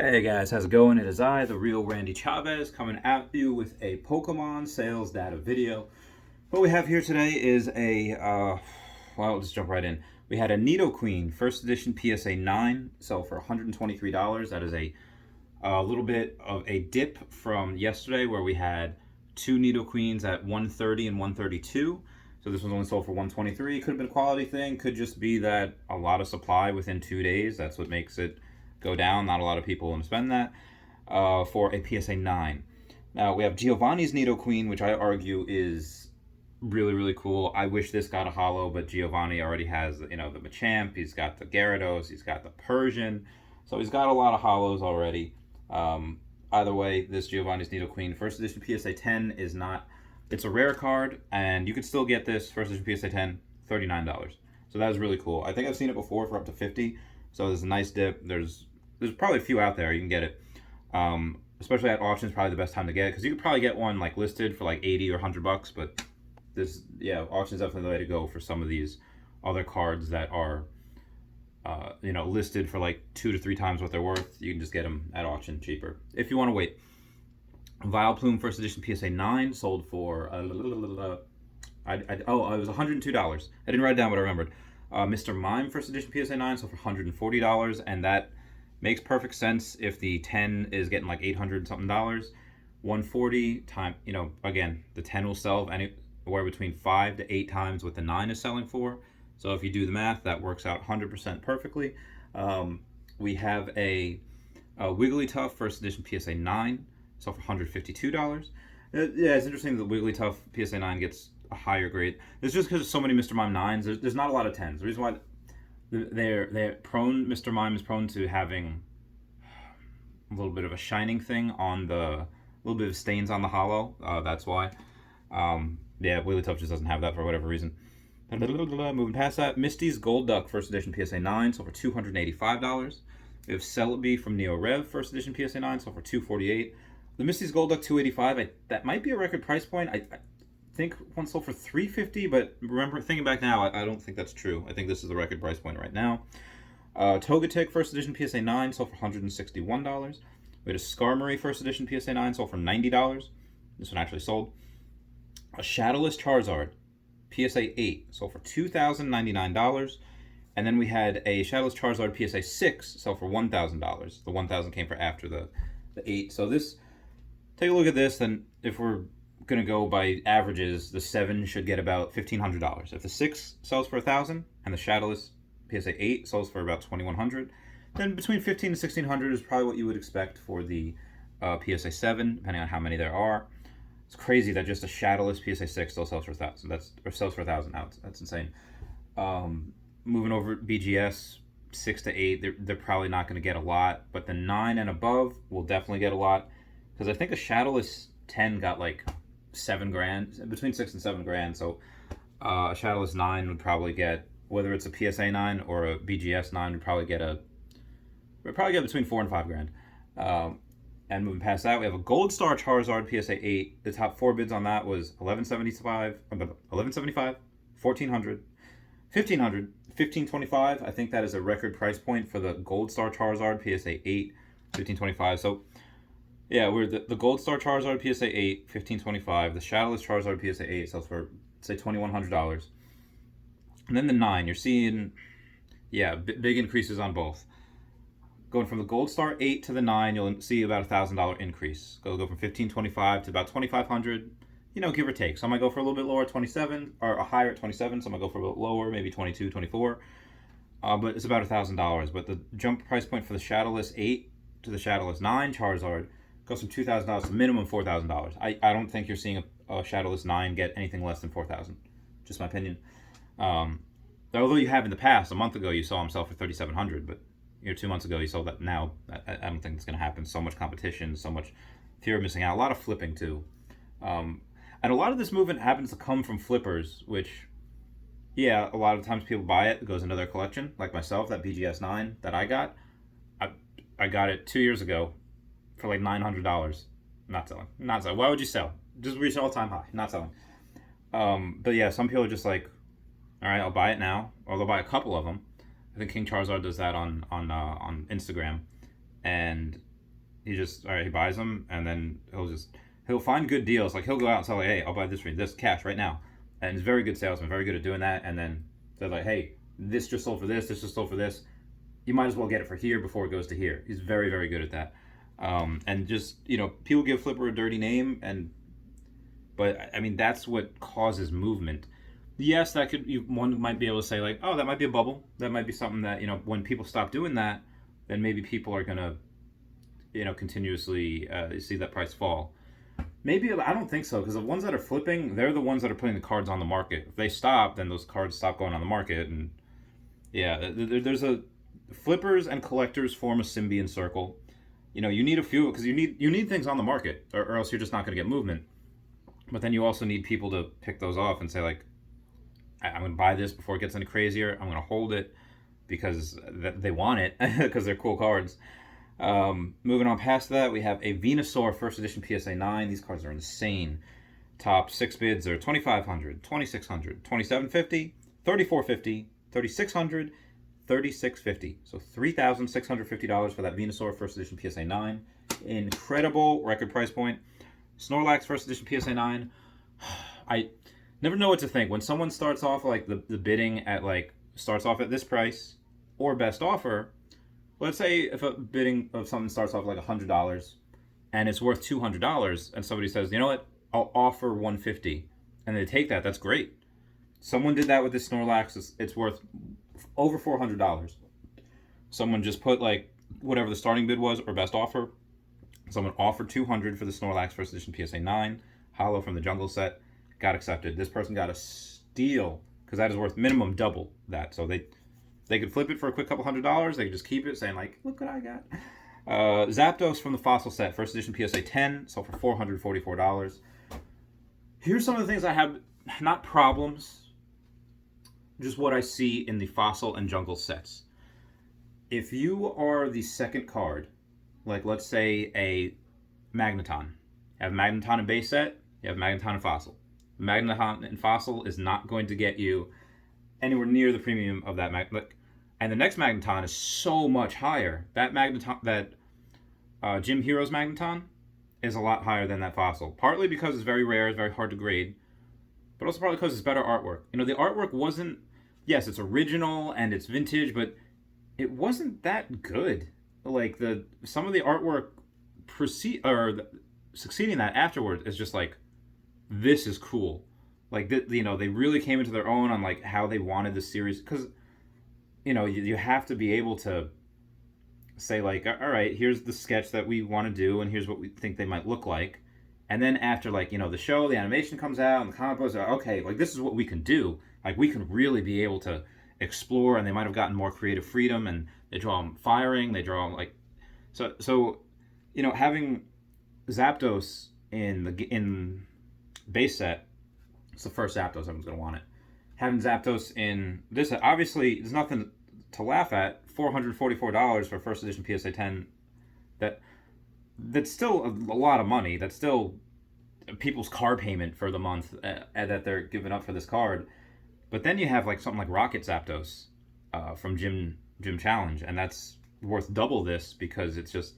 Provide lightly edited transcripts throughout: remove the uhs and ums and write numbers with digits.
Hey guys, how's it going? It is I, the real Randy Chavez, coming at you with a Pokemon sales data video. What we have here today is well, let's jump right in. We had a Nidoqueen, first edition PSA 9, sell for $123. That is a little bit of a dip from yesterday where we had two Nidoqueens at 130 and 132. So this was only sold for 123. Could have been a quality thing, could just be that a lot of supply within 2 days. That's what makes it go down. Not a lot of people want to spend that for a PSA 9. Now we have Giovanni's Nidoqueen, which I argue is really, really cool. I wish this got a holo, but Giovanni already has, the Machamp. He's got the Gyarados. He's got the Persian. So he's got a lot of holos already. Either way, this Giovanni's Nidoqueen first edition PSA 10 is not. It's a rare card, and you could still get this first edition PSA 10, $39. So that is really cool. I think I've seen it before for up to 50. So there's a nice dip. There's probably a few out there. You can get it. Especially at auction is probably the best time to get it, because you could probably get one like listed for like 80 or $100, but auction is definitely the way to go for some of these other cards that are listed for like 2 to 3 times what they're worth. You can just get them at auction cheaper if you want to wait. Vileplume first edition PSA 9 sold for it was $102. I didn't write it down, but I remembered. Mr. Mime first edition PSA 9 sold for $140, and that makes perfect sense if the 10 is getting like $800 something dollars. 140 time, again, the 10 will sell anywhere between 5 to 8 times what the 9 is selling for. So if you do the math, that works out 100% perfectly. We have a Wigglytuff first edition PSA 9 sold for $152. Yeah, it's interesting that the Wigglytuff PSA 9 gets a higher grade. It's just because so many Mr. Mime 9s. There's not a lot of 10s. The reason why Mr. Mime is prone to having a little bit of a shining thing on a little bit of stains on the holo. That's why. Wigglytuff just doesn't have that for whatever reason. Moving past that, Misty's Golduck first edition PSA 9 sold for $285. We have Celebi from Neo Rev first edition PSA 9 sold for $248. The Misty's Golduck $285. That might be a record price point. I think one sold for $350, but remember, thinking back now, I don't think that's true. I think this is the record price point right now. Togetic first edition PSA 9 sold for $161. We had a Skarmory first edition PSA 9 sold for $90. This one actually sold. A Shadowless Charizard PSA 8 sold for $2,099. And then we had a Shadowless Charizard PSA 6 sell for $1,000. The $1,000 came for after the 8. So take a look at this, then if we're going to go by averages, the 7 should get about $1,500. If the 6 sells for $1,000 and the Shadowless PSA 8 sells for about $2,100, then between $1,500 and $1,600 is probably what you would expect for the PSA 7, depending on how many there are. It's crazy that just a Shadowless PSA 6 still sells for $1,000. Sells for $1,000 now. That's insane. Moving over BGS 6 to 8, they're probably not going to get a lot, but the 9 and above will definitely get a lot, because I think a Shadowless 10 got like $7,000, between $6,000 and $7,000. So a Shadowless 9 would probably get, whether it's a PSA 9 or a BGS 9, would probably get between $4,000 and $5,000. And moving past that, we have a Gold Star Charizard PSA 8. The top 4 bids on that was $1,175, $1,400, $1,500, $1,525. I think that is a record price point for the Gold Star Charizard PSA 8, $1,525. So yeah, we're the Gold Star Charizard PSA 8, $1,525. The Shadowless Charizard PSA 8 sells for, say, $2,100. And then the 9, you're seeing, big increases on both. Going from the Gold Star 8 to the 9, you'll see about a $1,000 increase. Go from $1,525 to about $2,500, give or take. Some might go for a little bit lower at 27, or a higher at 27. Some might go for a little lower, maybe 22, 24. But it's about $1,000. But the jump price point for the Shadowless 8 to the Shadowless 9 Charizard goes from $2,000 to minimum $4,000. I don't think you're seeing a Shadowless 9 get anything less than $4,000. Just my opinion. Although you have in the past, a month ago you saw him sell for $3,700, but 2 months ago you sold that. Now I don't think it's going to happen. So much competition, so much fear of missing out. A lot of flipping too, and a lot of this movement happens to come from flippers, which a lot of times people buy it goes into their collection, like myself. That BGS 9 that I got it 2 years ago for like $900. Not selling. Why would you sell? Just reach an all-time high. Not selling. But yeah, some people are just like, all right, I'll buy it now, or they'll buy a couple of them. I think King Charizard does that on Instagram, and He just, all right, he buys them, and then he'll find good deals. Like, he'll go out and say, like, hey, I'll buy this for you, this cash right now. And he's a very good salesman, very good at doing that. And then they're like, hey, this just sold for this just sold for this. You might as well get it for here before it goes to here. He's very, very good at that. And just, people give Flipper a dirty name, but I mean, that's what causes movement. Yes, one might be able to say, like, oh, that might be a bubble. That might be something that, when people stop doing that, then maybe people are going to, continuously see that price fall. Maybe, I don't think so, because the ones that are flipping, they're the ones that are putting the cards on the market. If they stop, then those cards stop going on the market. And yeah, flippers and collectors form a symbiont circle. You need a few, because you need things on the market, or else you're just not going to get movement. But then you also need people to pick those off and say, like, I'm going to buy this before it gets any crazier. I'm going to hold it because they want it, because they're cool cards. Moving on past that, we have a Venusaur first edition PSA 9. These cards are insane. Top 6 bids are $2,500, $2,600, $2,750, $3,450, $3,600, $3,650. So $3,650 for that Venusaur first edition PSA 9. Incredible record price point. Snorlax first edition PSA 9. I never know what to think when someone starts off, like, the bidding at, like, starts off at this price or best offer. Let's say if a bidding of something starts off like $100 and it's worth $200, and somebody says, you know what, I'll offer $150, and they take that. That's great. Someone did that with this Snorlax. It's worth over $400. Someone just put, like, whatever the starting bid was or best offer. Someone offered $200 for the Snorlax first edition PSA 9 holo from the jungle set. Got accepted. This person got a steal, because that is worth minimum double that. So they could flip it for a quick couple $100. They could just keep it, saying, like, look what I got. Zapdos from the Fossil set, first edition PSA 10, sold for $444. Here's some of the things I have, not problems, just what I see in the Fossil and Jungle sets. If you are the second card, like, let's say a Magneton. You have Magneton in base set, you have Magneton in Fossil. Magneton in Fossil is not going to get you anywhere near the premium of that and the next Magneton is so much higher. That Magneton, that Gym Heroes Magneton, is a lot higher than that Fossil. Partly because it's very rare, it's very hard to grade, but also probably because it's better artwork. The artwork wasn't, yes, it's original and it's vintage, but it wasn't that good. Like, some of the artwork succeeding that afterwards is just like, this is cool. Like, they really came into their own on, like, how they wanted the series, because you have to be able to say, like, all right, here's the sketch that we want to do, and here's what we think they might look like. And then after, like, the show, the animation comes out, and the comic books are, okay, like, this is what we can do. Like, we can really be able to explore, and they might have gotten more creative freedom, and they draw them firing, they draw them, like, so having Zapdos in base set, it's the first Zapdos, everyone's going to want it. Having Zapdos in this, obviously, there's nothing to laugh at. $444 for first edition PSA 10. That's still a lot of money. That's still people's car payment for the month that they're giving up for this card. But then you have, like, something like Rocket Zapdos from Gym Challenge, and that's worth double this, because it's just,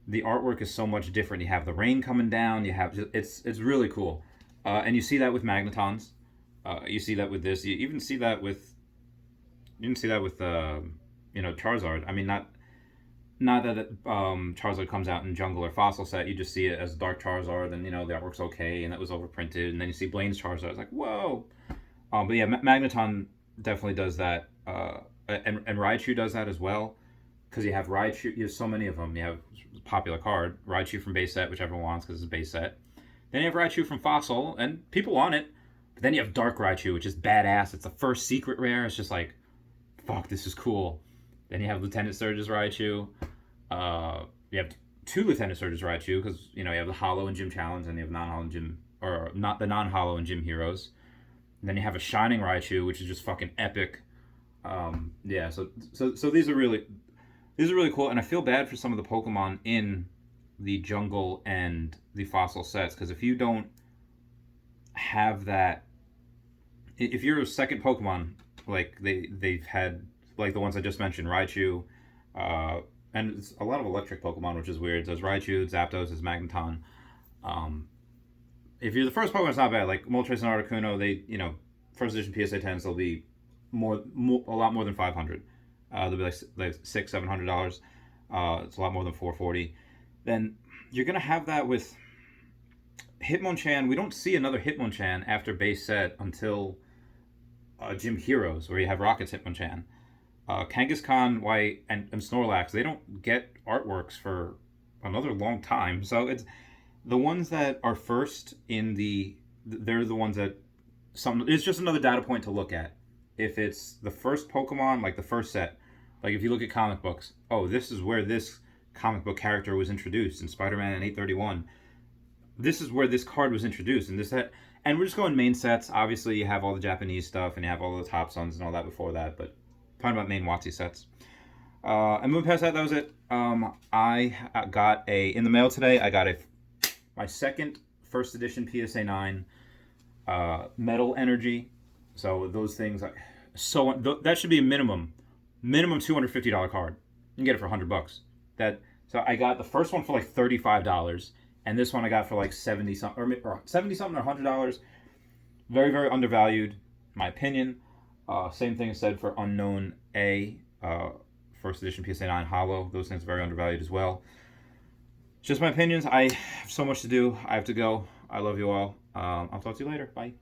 the artwork is so much different. You have the rain coming down. It's really cool, and you see that with Magnetons. You see that with this. You even see that with. You didn't see that with Charizard. I mean, not that Charizard comes out in Jungle or Fossil set. You just see it as Dark Charizard, and the artwork's okay, and that was overprinted. And then you see Blaine's Charizard. It's like, whoa. But yeah, Magneton definitely does that, and Raichu does that as well, because you have Raichu. You have so many of them. You have popular card Raichu from base set, which everyone wants because it's a base set. Then you have Raichu from Fossil, and people want it. But then you have Dark Raichu, which is badass. It's the first secret rare. It's just like, fuck, this is cool. Then you have Lieutenant Surge's Raichu. You have 2 Lieutenant Surge's Raichu, because you have the Holo in Gym Challenge, and you have non-Holo in Gym, or not the non-Holo in Gym Heroes. And then you have a Shining Raichu, which is just fucking epic. Yeah, so these are really cool, and I feel bad for some of the Pokemon in the Jungle and the Fossil sets, because if you don't have that, if you're a second Pokemon, like they've had, like the ones I just mentioned, Raichu, and it's a lot of electric Pokemon, which is weird. There's Raichu, Zapdos, there's Magneton. If you're the first Pokemon, it's not bad. Like Moltres and Articuno, they, first edition PSA 10s, they'll be a lot more than 500. They'll be like $600-$700. It's a lot more than 440. Then you're gonna have that with Hitmonchan. We don't see another Hitmonchan after base set until Gym Heroes, where you have Rocket's Hitmonchan. Kangaskhan, White, and Snorlax, they don't get artworks for another long time. So it's the ones that are first they're the ones that it's just another data point to look at. If it's the first Pokemon, like the first set, like if you look at comic books, oh, this is where this comic book character was introduced in Spider-Man 831. This is where this card was introduced, and and we're just going main sets. Obviously, you have all the Japanese stuff, and you have all the Top Suns and all that before that, but talking about main WotC sets. And moving past that was it. I got in the mail today, I got my second first edition PSA 9 Metal Energy. So those things, that should be a minimum $250 card. You can get it for $100. So I got the first one for like $35, and this one I got for like $70 something or $100. Very, very undervalued, in my opinion. Same thing is said for Unknown A, first edition PSA 9 Hollow. Those things are very undervalued as well. Just my opinions. I have so much to do. I have to go. I love you all. I'll talk to you later. Bye.